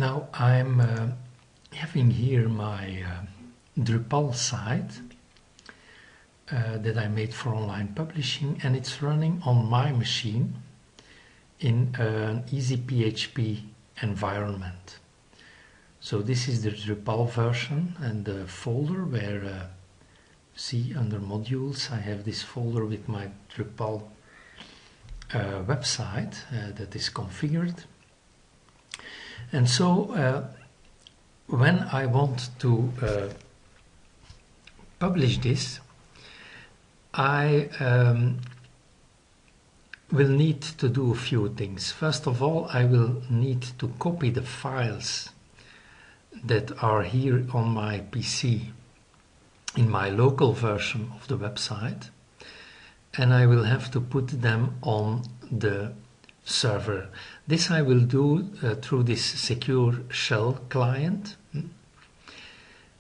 Now I'm having here my Drupal site that I made for online publishing, and it's running on my machine in an EasyPHP environment. So this is the Drupal version, and the folder where see under modules I have this folder with my Drupal website that is configured. And so when I want to publish this, I will need to do a few things. First of all, I will need to copy the files that are here on my PC in my local version of the website, and I will have to put them on the server. This I will do through this secure shell client.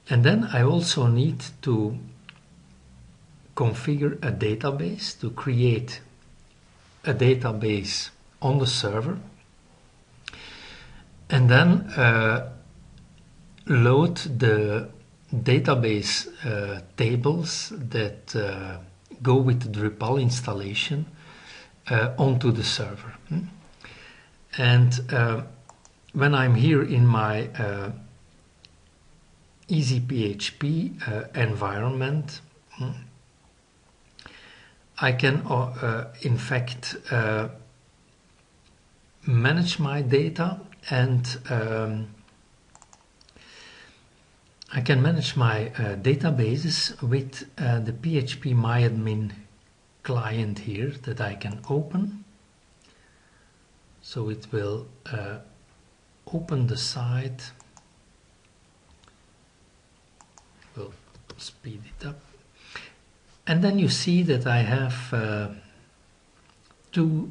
And then I also need to configure a database, to create a database on the server, and then load the database tables that go with the Drupal installation onto the server. And when I'm here in my EasyPHP environment, I can in fact manage my data, and I can manage my databases with the PHPMyAdmin client here that I can open. So it will open the site. We'll speed it up. And then you see that I have two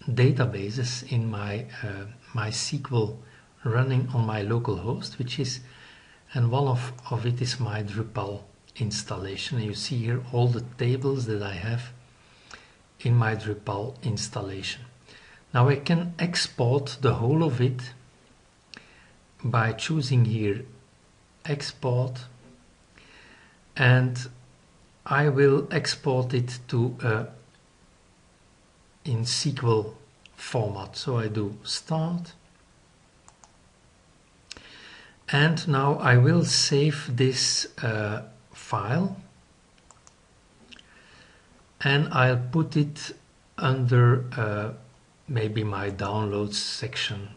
databases in my MySQL running on my local host, and one of it is my Drupal installation. And you see here all the tables that I have in my Drupal installation. Now I can export the whole of it by choosing here export, and I will export it to in SQL format. So I do start, and now I will save this file, and I'll put it under maybe my downloads section,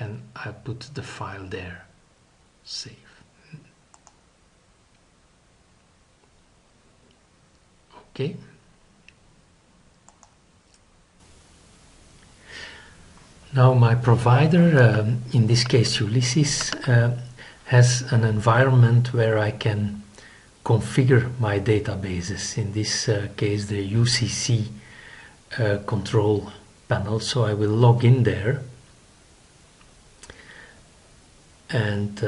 and I'll put the file there. Save. Okay. Now my provider, in this case Ulysses, has an environment where I can configure my databases. In this case the UCC control panel. So I will log in there, and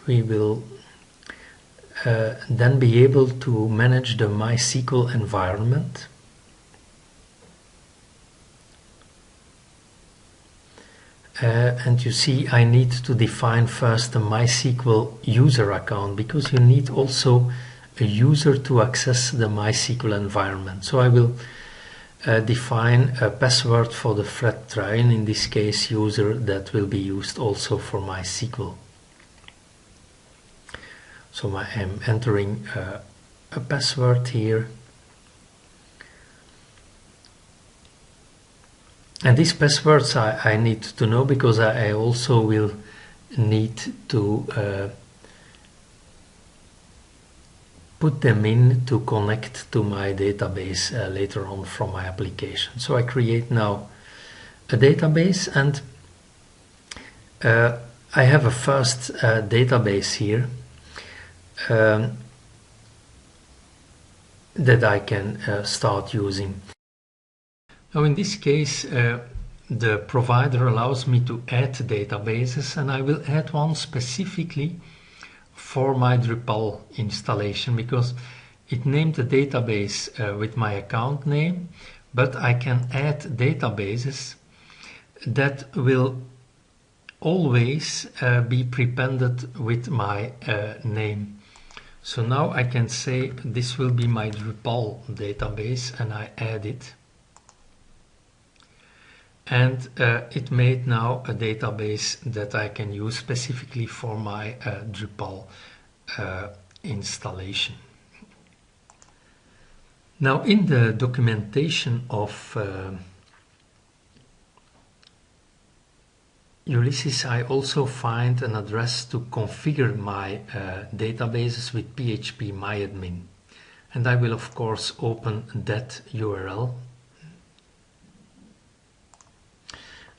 we will then be able to manage the MySQL environment. And you see I need to define first the MySQL user account, because you need also a user to access the MySQL environment. So I will define a password for the Fred Truijen, in this case user, that will be used also for MySQL. So I'm entering a password here, and these passwords I need to know, because I also will need to put them in to connect to my database later on from my application. So I create now a database, and I have a first database here that I can start using. Now in this case the provider allows me to add databases, and I will add one specifically for my Drupal installation, because it named the database with my account name, but I can add databases that will always be prepended with my name. So now I can say this will be my Drupal database, and I add it. And it made now a database that I can use specifically for my Drupal installation. Now in the documentation of Ulysses, I also find an address to configure my databases with phpMyAdmin. And I will of course open that URL.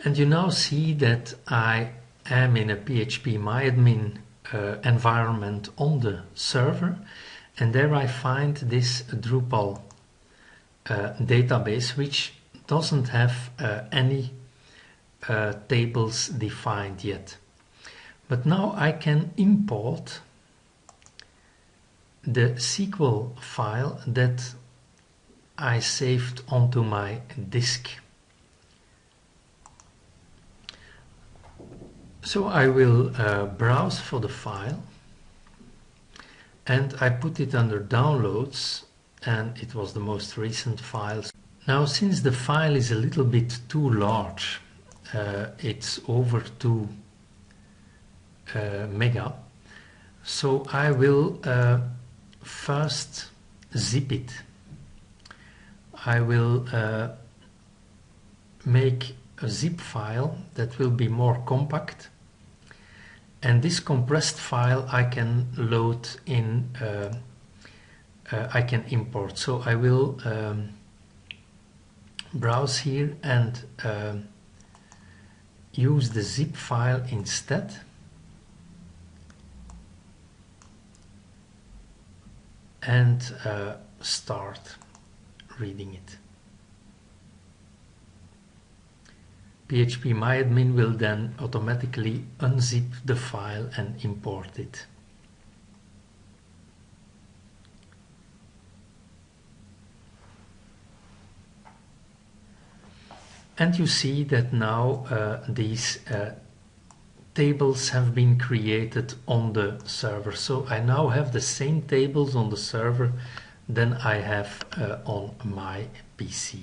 And you now see that I am in a phpMyAdmin environment on the server, and there I find this Drupal database, which doesn't have any tables defined yet. But now I can import the SQL file that I saved onto my disk. So I will browse for the file, and I put it under downloads, and it was the most recent file. Now since the file is a little bit too large, it's over 2 mega, so I will first zip it. I will make a zip file that will be more compact, and this compressed file I can load in, I can import. So I will browse here and use the zip file instead. And start reading it. phpMyAdmin will then automatically unzip the file and import it. And you see that now these tables have been created on the server. So I now have the same tables on the server than I have on my PC.